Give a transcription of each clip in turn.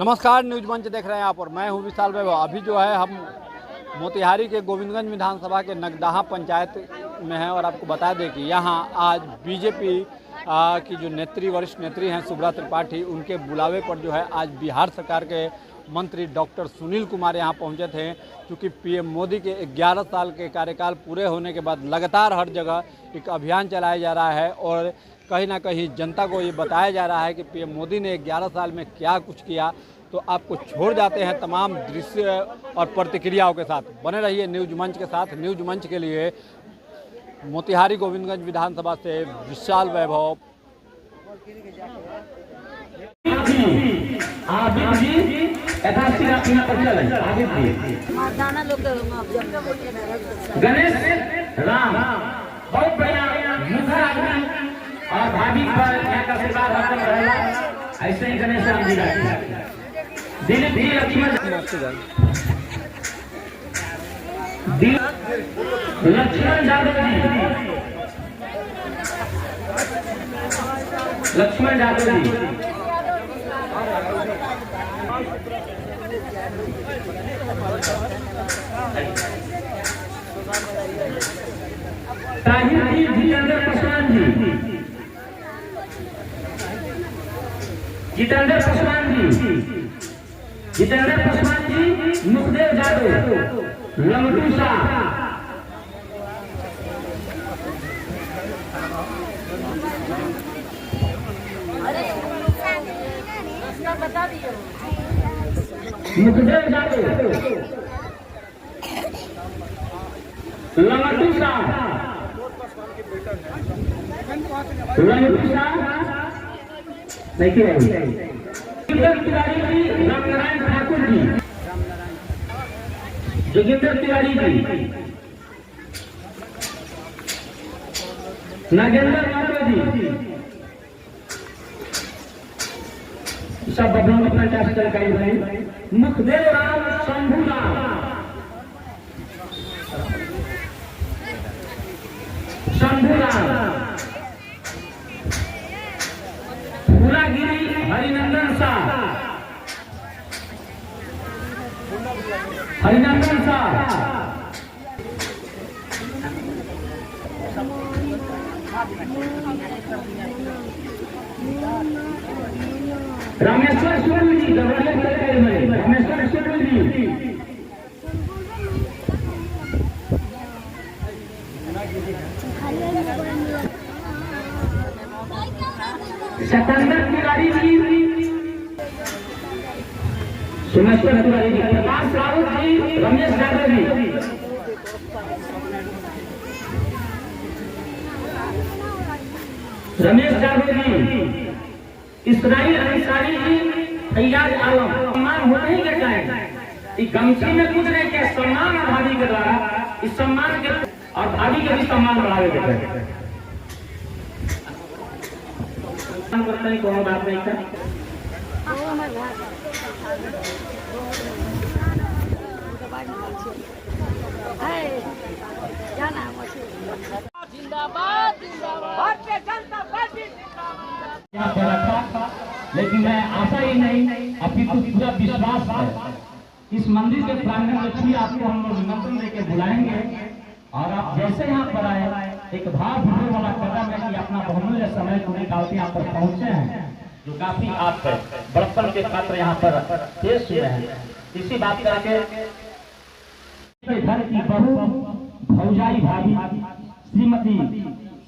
नमस्कार, न्यूज मंच देख रहे हैं आप और मैं हूं विशाल वैभव। अभी जो है हम मोतिहारी के गोविंदगंज विधानसभा के नगदाहा पंचायत में हैं और आपको बता दें कि यहां आज बीजेपी की जो वरिष्ठ नेत्री हैं सुब्रा त्रिपाठी, उनके बुलावे पर जो है आज बिहार सरकार के मंत्री डॉक्टर सुनील कुमार यहां पहुंचे थे। क्योंकि पीएम मोदी के 11 साल के कार्यकाल पूरे होने के बाद लगातार हर जगह एक अभियान चलाया जा रहा है और कहीं ना कहीं जनता को ये बताया जा रहा है कि पीएम मोदी ने 11 साल में क्या कुछ किया। तो आपको छोड़ जाते हैं तमाम दृश्य और प्रतिक्रियाओं के साथ। बने रहिए न्यूज मंच के साथ। न्यूज मंच के लिए मोतिहारी गोविंदगंज विधानसभा से विशाल वैभव। गणेश राम बहुत बढ़िया और भाभी पर यहाँ का आशीर्वाद हासिल रहेगा। ऐसे ही गणेश राम जी दिलीप जी लक्ष्मण यादव जी, लक्ष्मण यादव जी, ताहिर जी, जितेंद्र पासवान जी, जितेंद्र पासवान जी, मुखदेव यादव, लंगटू शाह, मुखदेव यादव, लंगटू शाह, देखिए तिवारी जी, रामनारायण ठाकुर जी, जोगिंदर तिवारी जी, नागेंद्र यादव जी, सब बबलू अपना चार्ज सरकारी भाई, मुखदेव राम, शंभू राम, फूलागिरी हरिनंदन शाह, रामेश्वर सोनू जी, रामेश्वर सोनू जी, सिकंदर तिवारी जी, सुमेश्वर तिवारी जी, प्रकाश राउत जी, रमेश यादव जी, इसराइल अंसारी जी, फैयाज आलम। सम्मान होते ही क्या है, गमछी में कुछ नहीं क्या सम्मान और भाभी के द्वारा इस सम्मान के और भाभी के भी सम्मान बढ़ावे देते हैं। करता है कोनो बात नहीं कर जिंदाबाद भारतीय जनता पार्टी यहाँ पर रखा, लेकिन मैं आशा ही नहीं अपितु पूरा विश्वास है इस मंदिर के प्रांगण में भी आपको हम लोग निमंत्रण देके बुलाएंगे और आप जैसे यहाँ पर आए एक भाव भरे वाला कदम है कि अपना बहुमूल्य समय को निकाल के यहाँ पर पहुंचे हैं, जो काफी आप बड़प्पन के पात्र यहाँ पर पेश हुए हैं। इसी बात करके घर की बहू भौजाई भाभी श्रीमती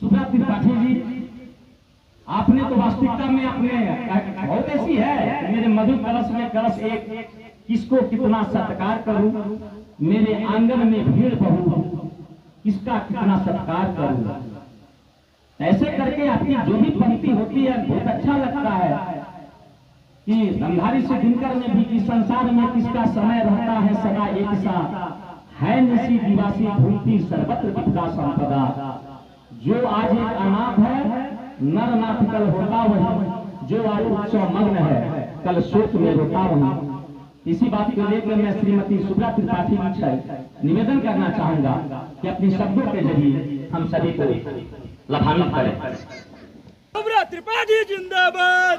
सुब्रा त्रिपाठी जी, आपने तो वास्तविकता में अपने बहुत ऐसी है, मेरे मधु कलश में कलश एक, किसको कितना सत्कार करूं, मेरे आंगन में भीड़ बहू, किसका कितना सत्कार करूं। ऐसे करके आपकी जो भी पंक्ति होती है बहुत अच्छा लगता है कि गंधारी से दिनकर में भी कि संसार में किसका समय रहता है सदा एक सा, है निशी दिवासी भूलती सर्वत्र विद्या संपदा। जो आज एक अनाथ है नर नाथ कल होता वही, जो आज उत्सव मग्न है कल शोक में रोता वही। इसी बात को लेकर मैं श्रीमती सुब्रा त्रिपाठी जी से निवेदन करना चाहूंगा कि अपने शब्दों के जरिए हम सभी को लाभान्वित करें। सुब्रा त्रिपाठी जिंदाबाद।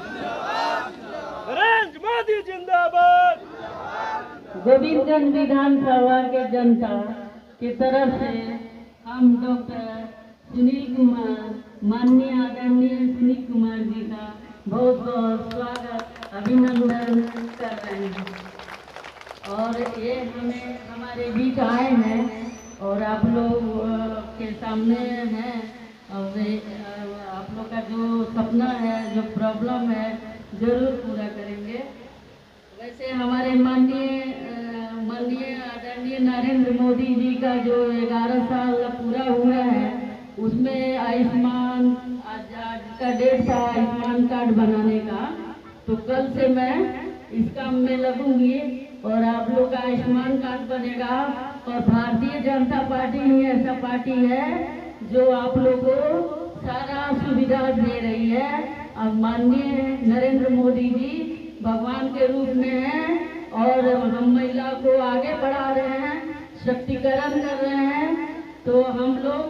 नरेंद्र मोदी जिंदाबाद। गोविंदगंज विधानसभा के जनता की तरफ से हम डॉक्टर सुनील कुमार, माननीय आदरणीय सुनील कुमार जी का बहुत बहुत स्वागत अभिनंदन कर रहे हैं। और ये हमारे बीच आए हैं और आप लोग के सामने हैं और आप लोग का जो सपना है, जो प्रॉब्लम है, जरूर पूरा करेंगे। वैसे हमारे माननीय आदरणीय नरेंद्र मोदी जी का जो 11 साल पूरा हुआ है, उसमें आयुष्मान आज का डेट था आयुष्मान कार्ड बनाने का। तो कल से मैं इस काम में लगूंगी और आप लोग का आयुष्मान कार्ड बनेगा। और भारतीय जनता पार्टी ही ऐसा पार्टी है जो आप लोग को सारा सुविधा दे रही है। अब माननीय नरेंद्र मोदी जी भगवान के रूप में हैं और हम महिला को आगे बढ़ा रहे हैं, शक्तिकरण कर रहे हैं। तो हम लोग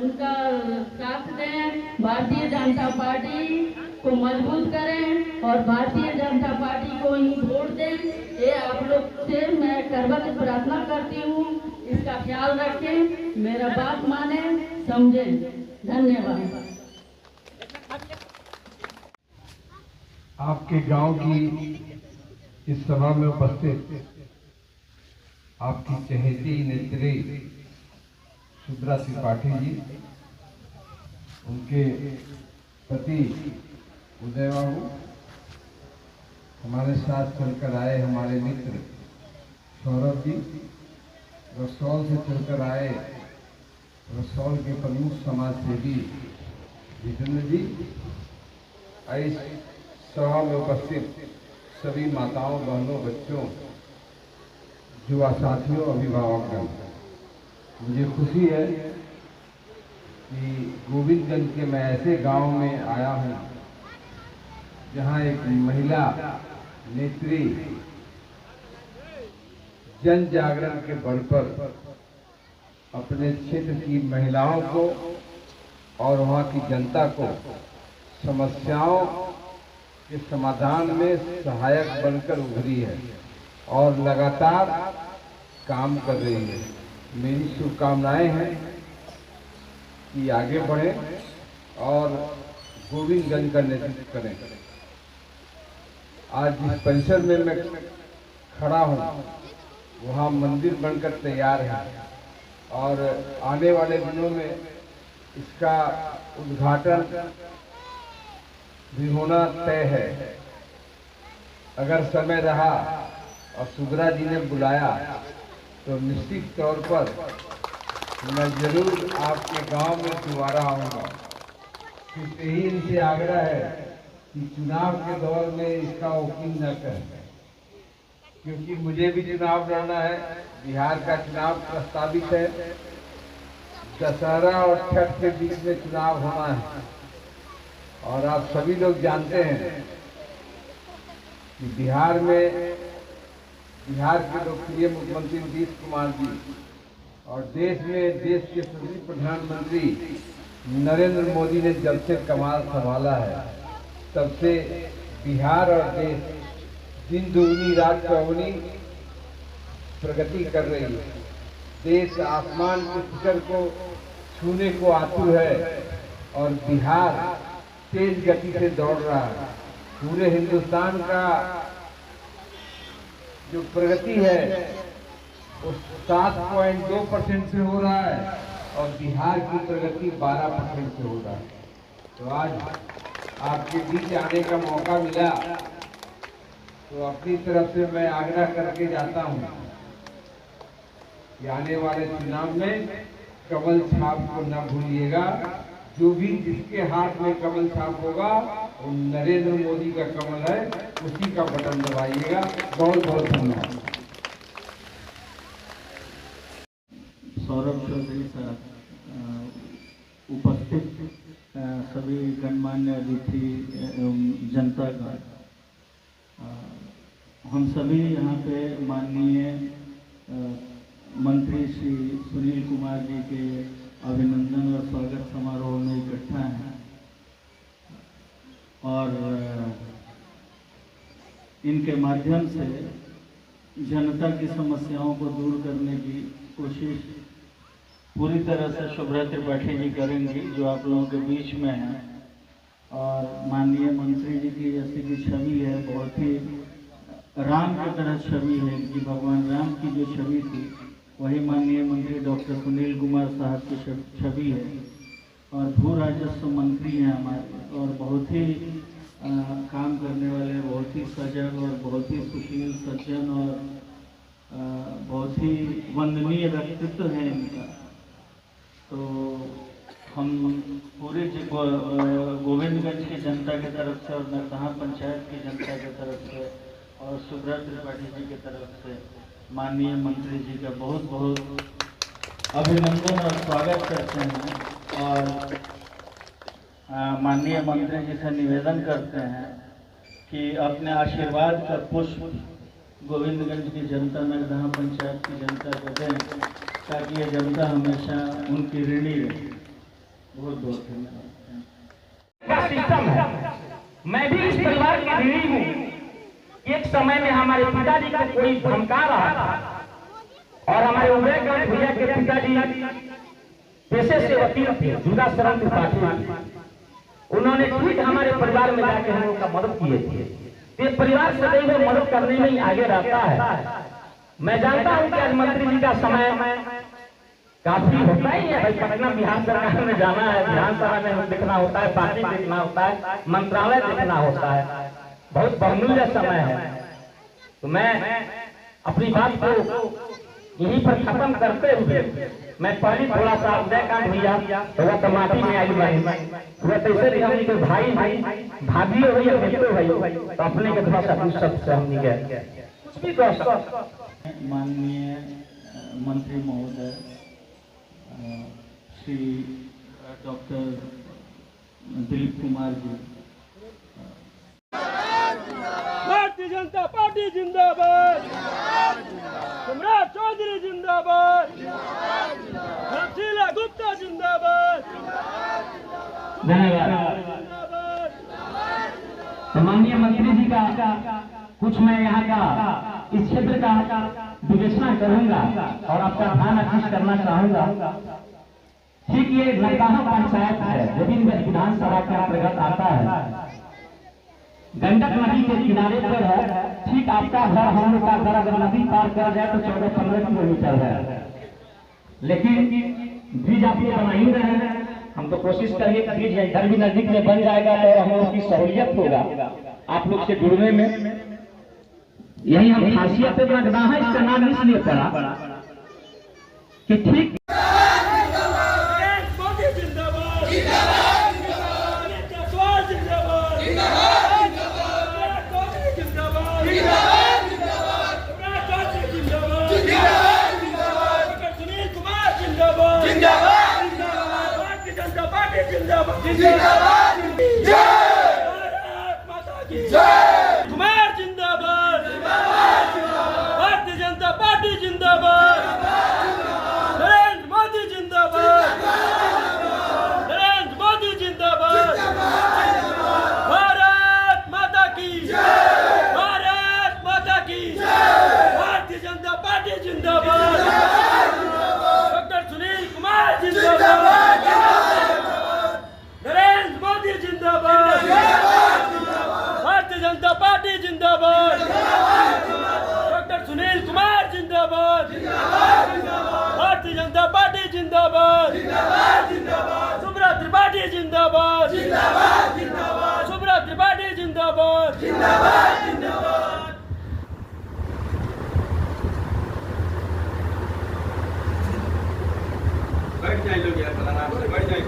उनका साथ दें, भारतीय जनता पार्टी को मजबूत करें और भारतीय जनता पार्टी को ही वोट दें। ये आप लोग से मैं करबद्ध प्रार्थना करती हूँ। इसका ख्याल रखें, मेरा बात माने, समझें। धन्यवाद। आपके गांव की इस सभा में उपस्थित आपकी चहेती नेत्री सुभद्रा त्रिपाठी जी, उनके पति उदय बाबू, हमारे साथ चलकर आए हमारे मित्र सौरभ जी, रसौल से चलकर आए रसौल के प्रमुख समाज सेवी जितेंद्र जी, इस सभा में उपस्थित सभी माताओं, बहनों, बच्चों, युवा साथियों, अभिभावकगण, मुझे खुशी है कि गोविंदगंज के मैं ऐसे गांव में आया हूं जहां एक महिला नेत्री जन जागरण के बल पर अपने क्षेत्र की महिलाओं को और वहां की जनता को समस्याओं के समाधान में सहायक बनकर उभरी है और लगातार काम कर रही है। मेरी शुभकामनाएं हैं कि आगे बढ़ें और गोविंदगंज का नेतृत्व करें। आज जिस परिसर में मैं खड़ा हूं, वहां मंदिर बनकर तैयार है और आने वाले दिनों में इसका उद्घाटन भी होना तय है। अगर समय रहा और सुभद्रा जी ने बुलाया तो निश्चित तौर पर मैं जरूर आपके गांव में दोबारा आऊंगा। क्योंकि यही इनसे आग्रह है कि चुनाव के दौर में इसका ओपनिंग न करें, क्योंकि मुझे भी चुनाव लड़ना है। बिहार का चुनाव प्रस्तावित है, दशहरा और छठ के बीच में चुनाव होना है और आप सभी लोग जानते हैं कि बिहार के लोकप्रिय मुख्यमंत्री नीतीश कुमार जी और देश के सभी प्रधानमंत्री नरेंद्र मोदी ने जब से कमाल संभाला है, तब से बिहार और देश दिन दुगनी रात चौगुनी प्रगति कर रही है। देश आसमान के शिखर को छूने को आतुर है और बिहार तेज गति से दौड़ रहा है। पूरे हिंदुस्तान का जो प्रगति है वो 7.2% से हो रहा है और बिहार की प्रगति 12% से हो रहा है। तो आज आपके बीच आने का मौका मिला तो अपनी तरफ से मैं आग्रह करके जाता हूं कि आने वाले चुनाव में कमल छाप को न भूलिएगा। जो भी जिसके हाथ में कमल छाप होगा वो नरेंद्र मोदी का कमल है, उसी का बटन दबाइएगा। बहुत बहुत धन्यवाद। सौरभ चौधरी साहब, उपस्थित सभी गणमान्य अतिथि एवं जनतागण, हम सभी यहाँ पे माननीय मंत्री श्री सुनील कुमार जी के अभिनंदन और स्वागत समारोह में इकट्ठा हैं और इनके माध्यम से जनता की समस्याओं को दूर करने की कोशिश पूरी तरह से शुभ्रा त्रिपाठी जी करेंगी, जो आप लोगों के बीच में हैं। और माननीय मंत्री जी की जैसी की छवि है, बहुत ही राम की तरह छवि है कि भगवान राम की जो छवि थी वही माननीय मंत्री डॉक्टर सुनील कुमार साहब की छवि है। और भू राजस्व मंत्री हैं हमारे, और बहुत ही काम करने वाले, बहुत ही सजग और बहुत ही सुशील सज्जन और बहुत ही वंदनीय व्यक्तित्व है इनका। तो हम पूरे गोविंदगंज की जनता की तरफ से और नगदहा पंचायत की जनता की तरफ से और शुभ्रा त्रिपाठी जी की तरफ से माननीय मंत्री जी का बहुत बहुत अभिनंदन और स्वागत करते हैं। और माननीय मंत्री जी से निवेदन करते हैं कि अपने आशीर्वाद का पुष्प गोविंदगंज की जनता, नगदहा पंचायत की जनता को दें, ताकि ये जनता हमेशा उनकी ऋणी रहे। बहुत बहुत धन्यवाद। सिस्टम है, मैं भी इस परिवार की ऋणी हूँ। एक समय में हमारे पिताजी को कोई धमका रहा था और हमारे उदयकांत भैया के पिताजी पेशे से वकील थे, जुदा शरण त्रिपाठी। उन्होंने ठीक हमारे परिवार में जाके हम लोग का मदद किए थे। ये परिवार सदैव मदद करने में ही आगे रहता है। मैं जानता हूँ कि आज मंत्री जी का समय काफी होता ही है भाई, पटना बिहार सरकार में जाना है, विधानसभा में देखना होता है, पार्टी देखना होता है, मंत्रालय देखना होता है, बहुत बहुमूल्य समय है। तो मैं अपनी बात को यहीं पर खत्म करते हुए मैं पहले थोड़ा सा उदयकांत भैया थोड़ा तो माफी में आई भाई, थोड़ा तो ऐसे भी हमने कोई भाई भाभी हो या बेटे भाई, तो अपने के थोड़ा सा कुछ शब्द से हमने गए कुछ भी कह सकते। माननीय मंत्री महोदय श्री डॉक्टर दिलीप कुमार जी, भारतीय जनता पार्टी जिंदाबाद, सम्राट चौधरी जिंदाबाद, शीला गुप्ता जिंदाबाद, धन्यवाद। तो माननीय मंत्री जी का कुछ मैं यहाँ का इस क्षेत्र का विवेचना करूंगा और आपका ध्यान आकृष्ट करना चाहूंगा। ठीक ये नगदहा पंचायत है, गोविंदगंज विधानसभा के अंतर्गत आता है, गंडक नदी के किनारे पर है। ठीक आपका घर, हम लोग का घर अगर नदी पार कर जाए तो 14-15 किलोमीटर है, लेकिन ब्रिज आप ये बना ही रहे हैं। हम तो कोशिश करेंगे कि ब्रिज इधर भी नजदीक में बन जाएगा तो हम लोग की सहूलियत होगा आप लोग से जुड़ने में। यही हम खासियत है नगदहा, इसका नाम इसलिए पड़ा कि ठीक कुमार जिंदाबाद, भारतीय जनता पार्टी जिंदाबाद, नरेंद्र मोदी जिंदाबाद, नरेंद्र मोदी जिंदाबाद, भारत माता की, भारत माता की, भारतीय जनता पार्टी जिंदाबाद, डॉक्टर सुनील कुमार जिंदाबाद, नरेंद्र मोदी जिंदाबाद, भारतीय जनता पार्टी जिंदाबाद, डॉक्टर सुनील कुमार जिंदाबाद, भारतीय जनता पार्टी जिंदाबाद, शुभ्रा त्रिपाठी जिंदाबाद, शुभ्रा त्रिपाठी जिंदाबाद। बैठ जाए लोग यार, बैठ जाए।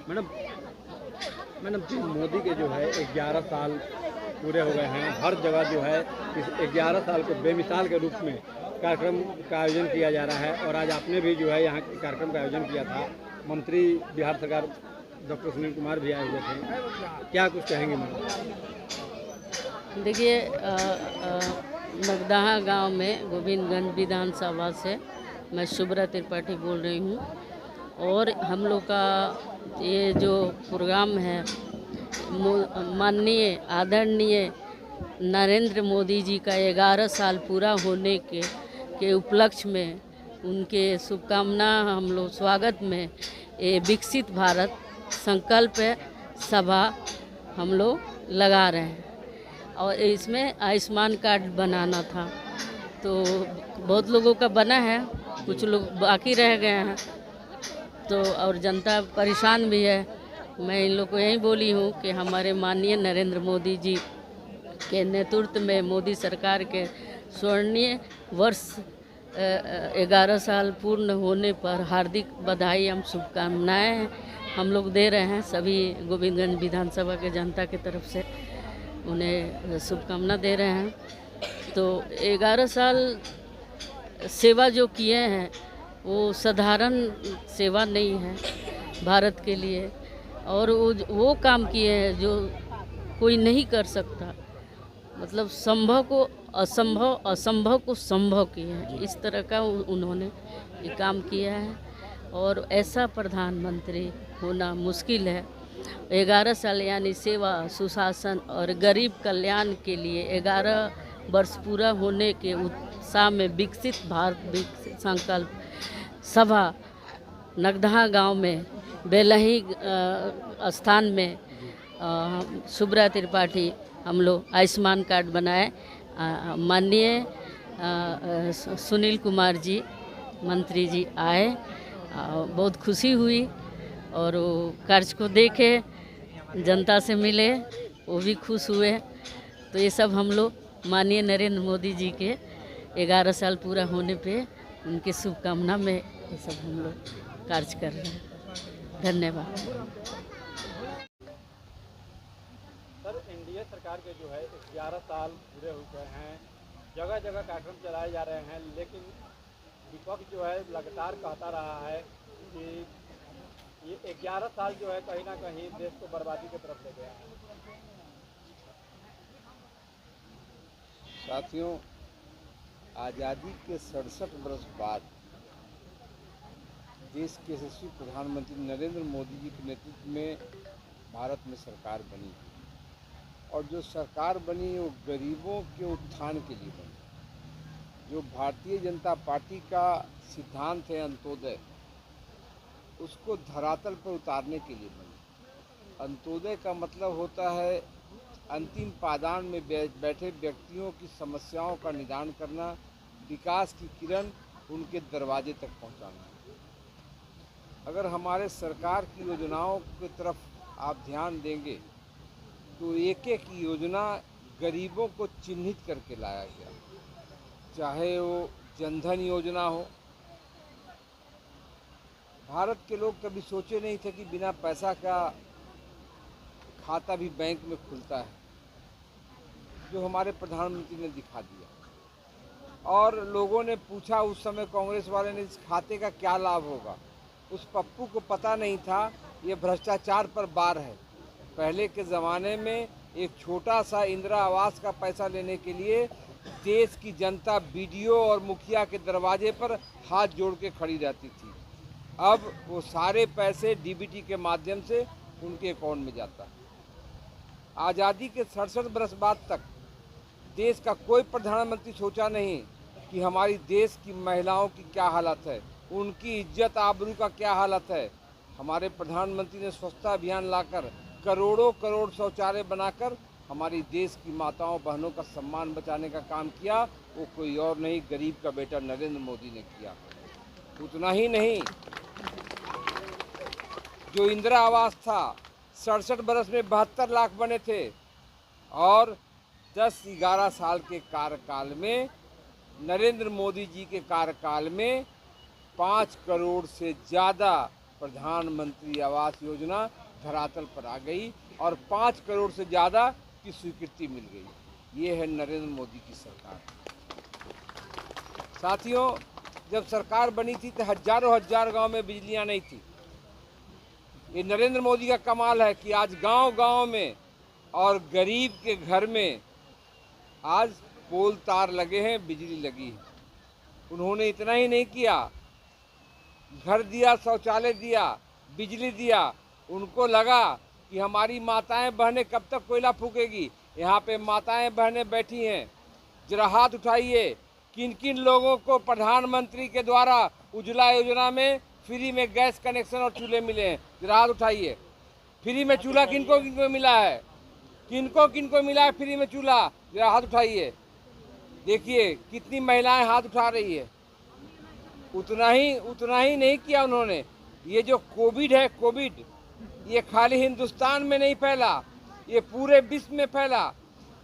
मैडम मोदी के जो है 11 साल पूरे हो गए हैं। हर जगह जो है इस 11 साल को बेमिसाल के रूप में कार्यक्रम का आयोजन किया जा रहा है और आज आपने भी जो है यहाँ कार्यक्रम का आयोजन किया था। मंत्री बिहार सरकार डॉक्टर सुनील कुमार भी आए हुए थे, क्या कुछ कहेंगे मैडम? देखिए, नगदहा गांव में गोविंदगंज विधानसभा से मैं शुभ्रा त्रिपाठी बोल रही हूँ और हम लोग का ये जो प्रोग्राम है माननीय आदरणीय नरेंद्र मोदी जी का 11 साल पूरा होने के उपलक्ष्य में उनके शुभकामना हम लोग स्वागत में ये विकसित भारत संकल्प सभा हम लोग लगा रहे हैं और इसमें आयुष्मान कार्ड बनाना था तो बहुत लोगों का बना है, कुछ लोग बाकी रह गए हैं तो और जनता परेशान भी है। मैं इन लोग को यही बोली हूँ कि हमारे माननीय नरेंद्र मोदी जी के नेतृत्व में मोदी सरकार के स्वर्णिम वर्ष 11 साल पूर्ण होने पर हार्दिक बधाई एवं शुभकामनाएं हम लोग दे रहे हैं। सभी गोविंदगंज विधानसभा के जनता की तरफ से उन्हें शुभकामना दे रहे हैं। तो 11 साल सेवा जो किए हैं वो साधारण सेवा नहीं है भारत के लिए और वो काम किए हैं जो कोई नहीं कर सकता, मतलब संभव को असंभव, असंभव को संभव किया है। इस तरह का उन्होंने ये काम किया है और ऐसा प्रधानमंत्री होना मुश्किल है। 11 साल यानी सेवा, सुशासन और गरीब कल्याण के लिए 11 वर्ष पूरा होने के उत्साह में विकसित भारत विकसित संकल्प सभा नगदहा गांव में बेलही स्थान में शुभ्रा त्रिपाठी हम लोग आयुष्मान कार्ड बनाए। माननीय सुनील कुमार जी मंत्री जी आए, बहुत खुशी हुई और वो कार्य को देखे, जनता से मिले, वो भी खुश हुए। तो ये सब हम लोग माननीय नरेंद्र मोदी जी के 11 साल पूरा होने पे उनकी शुभकामना में ये सब हम लोग कार्य कर रहे हैं। धन्यवाद। सर, एनडीए सरकार के जो है 11 साल पूरे हो गए हैं, जगह जगह कार्यक्रम चलाए जा रहे हैं, लेकिन विपक्ष जो है लगातार कहता रहा है कि ये 11 साल जो है कहीं ना कहीं देश को बर्बादी की तरफ ले गया है। साथियों, आज़ादी के 67 वर्ष बाद देश के यशस्वी प्रधानमंत्री नरेंद्र मोदी जी के नेतृत्व में भारत में सरकार बनी और जो सरकार बनी वो गरीबों के उत्थान के लिए बनी। जो भारतीय जनता पार्टी का सिद्धांत है अंत्योदय, उसको धरातल पर उतारने के लिए बनी। अंत्योदय का मतलब होता है अंतिम पायदान में बैठे व्यक्तियों की समस्याओं का निदान करना, विकास की किरण उनके दरवाजे तक पहुंचाना। अगर हमारे सरकार की योजनाओं की तरफ आप ध्यान देंगे तो एक एक योजना गरीबों को चिन्हित करके लाया गया, चाहे वो जनधन योजना हो। भारत के लोग कभी सोचे नहीं थे कि बिना पैसा का खाता भी बैंक में खुलता है, जो हमारे प्रधानमंत्री ने दिखा दिया। और लोगों ने पूछा उस समय कांग्रेस वाले ने, इस खाते का क्या लाभ होगा। उस पप्पू को पता नहीं था ये भ्रष्टाचार पर बार है। पहले के ज़माने में एक छोटा सा इंदिरा आवास का पैसा लेने के लिए देश की जनता बीडीओ और मुखिया के दरवाजे पर हाथ जोड़ के खड़ी रहती थी। अब वो सारे पैसे डीबीटी के माध्यम से उनके अकाउंट में जाता है। आज़ादी के 67 वर्ष बाद तक देश का कोई प्रधानमंत्री सोचा नहीं कि हमारी देश की महिलाओं की क्या हालत है, उनकी इज्जत आबरू का क्या हालत है। हमारे प्रधानमंत्री ने स्वच्छता अभियान लाकर करोड़ों करोड़ शौचालय बनाकर हमारी देश की माताओं बहनों का सम्मान बचाने का काम किया। वो कोई और नहीं, गरीब का बेटा नरेंद्र मोदी ने किया। उतना ही नहीं, जो इंदिरा आवास था 67 बरस में 72 लाख बने थे और 10-11 साल के कार्यकाल में, नरेंद्र मोदी जी के कार्यकाल में 5 करोड़ से ज़्यादा प्रधानमंत्री आवास योजना धरातल पर आ गई और 5 करोड़ से ज़्यादा की स्वीकृति मिल गई। ये है नरेंद्र मोदी की सरकार। साथियों, जब सरकार बनी थी तो हजार गांव में बिजलियां नहीं थी। ये नरेंद्र मोदी का कमाल है कि आज गांव-गांव में और गरीब के घर में आज पोल तार लगे हैं, बिजली लगी है। उन्होंने इतना ही नहीं किया, घर दिया, शौचालय दिया, बिजली दिया। उनको लगा कि हमारी माताएं बहनें कब तक कोयला फूकेगी। यहाँ पे माताएं बहनें बैठी हैं, जरा हाथ उठाइए किन किन लोगों को प्रधानमंत्री के द्वारा उज्ज्वला योजना में फ्री में गैस कनेक्शन और चूल्हे मिले हैं। जरा हाथ उठाइए। फ्री में चूल्हा किनको किनको मिला है, किनको किनको मिला है फ्री में चूल्हा, जरा हाथ उठाइए। देखिए कितनी महिलाएं हाथ उठा रही है। उतना ही नहीं किया उन्होंने। ये जो कोविड है, कोविड ये खाली हिंदुस्तान में नहीं फैला, ये पूरे विश्व में फैला।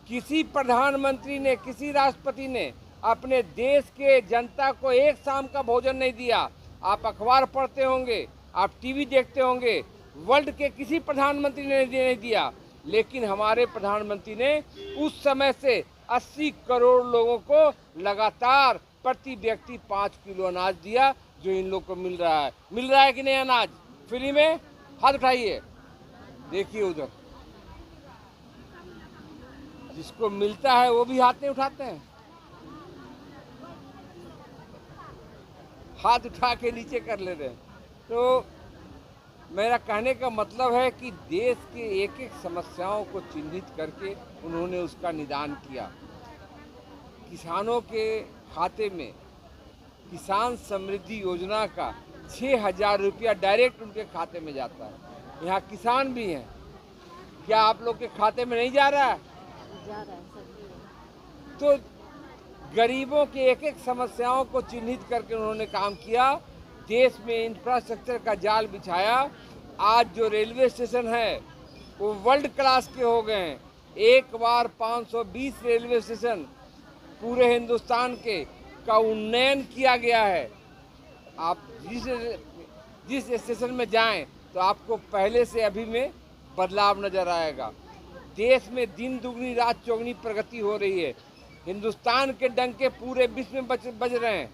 किसी प्रधानमंत्री ने, किसी राष्ट्रपति ने अपने देश के जनता को एक शाम का भोजन नहीं दिया। आप अखबार पढ़ते होंगे, आप टीवी देखते होंगे, वर्ल्ड के किसी प्रधानमंत्री ने नहीं दिया। लेकिन हमारे प्रधानमंत्री ने उस समय से 80 करोड़ लोगों को लगातार प्रति व्यक्ति 5 किलो अनाज दिया, जो इन लोग को मिल रहा है। मिल रहा है कि नहीं अनाज फ्री में? हाथ उठाइए। देखिए उधर जिसको मिलता है वो भी हाथ नहीं उठाते हैं, हाथ उठा के नीचे कर ले रहे हैं। तो मेरा कहने का मतलब है कि देश के एक एक समस्याओं को चिन्हित करके उन्होंने उसका निदान किया। किसानों के खाते में किसान समृद्धि योजना का 6,000 रुपया डायरेक्ट उनके खाते में जाता है। यहाँ किसान भी हैं, क्या आप लोग के खाते में नहीं जा रहा है? जा रहा है। तो गरीबों के एक एक समस्याओं को चिन्हित करके उन्होंने काम किया। देश में इंफ्रास्ट्रक्चर का जाल बिछाया। आज जो रेलवे स्टेशन है वो वर्ल्ड क्लास के हो गए हैं। एक बार 520 रेलवे स्टेशन पूरे हिंदुस्तान के का उन्नयन किया गया है। आप जिस स्टेशन में जाएं तो आपको पहले से अभी में बदलाव नजर आएगा। देश में दिन दुगनी रात चौगनी प्रगति हो रही है। हिंदुस्तान के डंके पूरे विश्व में बज रहे हैं।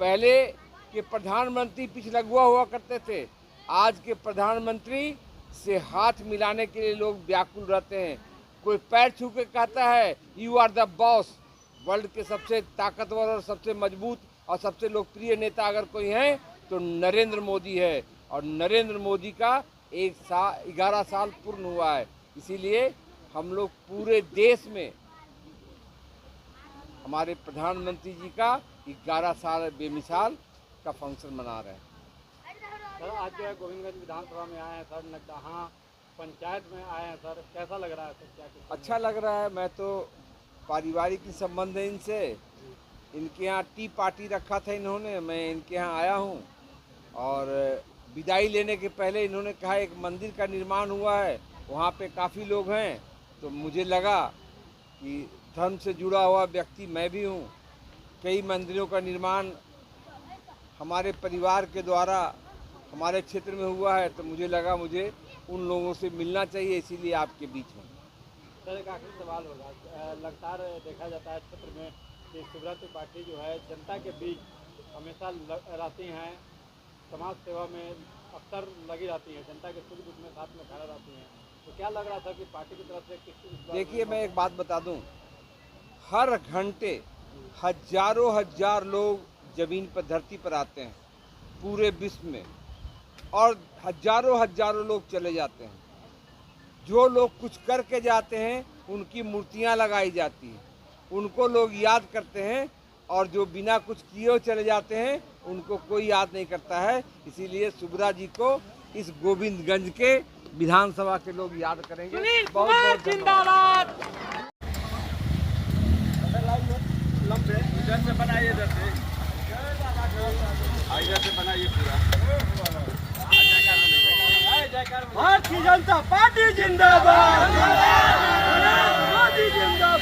पहले के प्रधानमंत्री पिछलगुआ हुआ करते थे, आज के प्रधानमंत्री से हाथ मिलाने के लिए लोग व्याकुल रहते हैं। कोई पैर छू के कहता है you are the boss. World के सबसे ताकतवर और सबसे मजबूत और सबसे लोकप्रिय नेता अगर कोई है तो नरेंद्र मोदी है। और नरेंद्र मोदी का 11 साल पूर्ण हुआ है। इसीलिए हम लोग पूरे देश में हमारे प्रधानमंत्री जी का 11 साल बेमिसाल का फंक्शन मना रहे हैं। सर आज जो है गोविंदगंज विधानसभा में आए हैं सर, नगदाहा पंचायत में आए हैं सर, कैसा लग रहा है सर? क्या अच्छा लग रहा है। मैं तो पारिवारिक संबंध है इनसे। इनके यहाँ टी पार्टी रखा था इन्होंने, मैं इनके यहाँ आया हूँ। और विदाई लेने के पहले इन्होंने कहा एक मंदिर का निर्माण हुआ है, वहाँ पे काफ़ी लोग हैं। तो मुझे लगा कि धर्म से जुड़ा हुआ व्यक्ति मैं भी हूँ। कई मंदिरों का निर्माण हमारे परिवार के द्वारा हमारे क्षेत्र में हुआ है, तो मुझे लगा मुझे उन लोगों से मिलना चाहिए, इसीलिए आपके बीच में। सर एक आखिरी सवाल होगा। लगातार देखा जाता है क्षेत्र में कि सुब्रत त्रिपाठी जो है जनता के बीच हमेशा रहती हैं, समाज सेवा में अक्सर लगी रहती हैं, जनता के सुख दुख में साथ में खड़ा रहती हैं। तो क्या लग रहा था कि पार्टी की तरफ से किस? देखिए मैं एक बात बता दूं, हर घंटे हजार लोग जमीन पर धरती पर आते हैं पूरे विश्व में, और हजारों लोग चले जाते हैं। जो लोग कुछ करके जाते हैं उनकी मूर्तियां लगाई जाती हैं, उनको लोग याद करते हैं। और जो बिना कुछ किए चले जाते हैं उनको कोई याद नहीं करता है। इसीलिए सुब्रा जी को इस गोविंदगंज के विधानसभा के लोग याद करेंगे। बहुत बहुत जिंदाबाद। इधर से बनाइए, इधर से बनाइए पूरा। भारतीय जनता पार्टी जिंदाबाद, मोदी जिंदाबाद।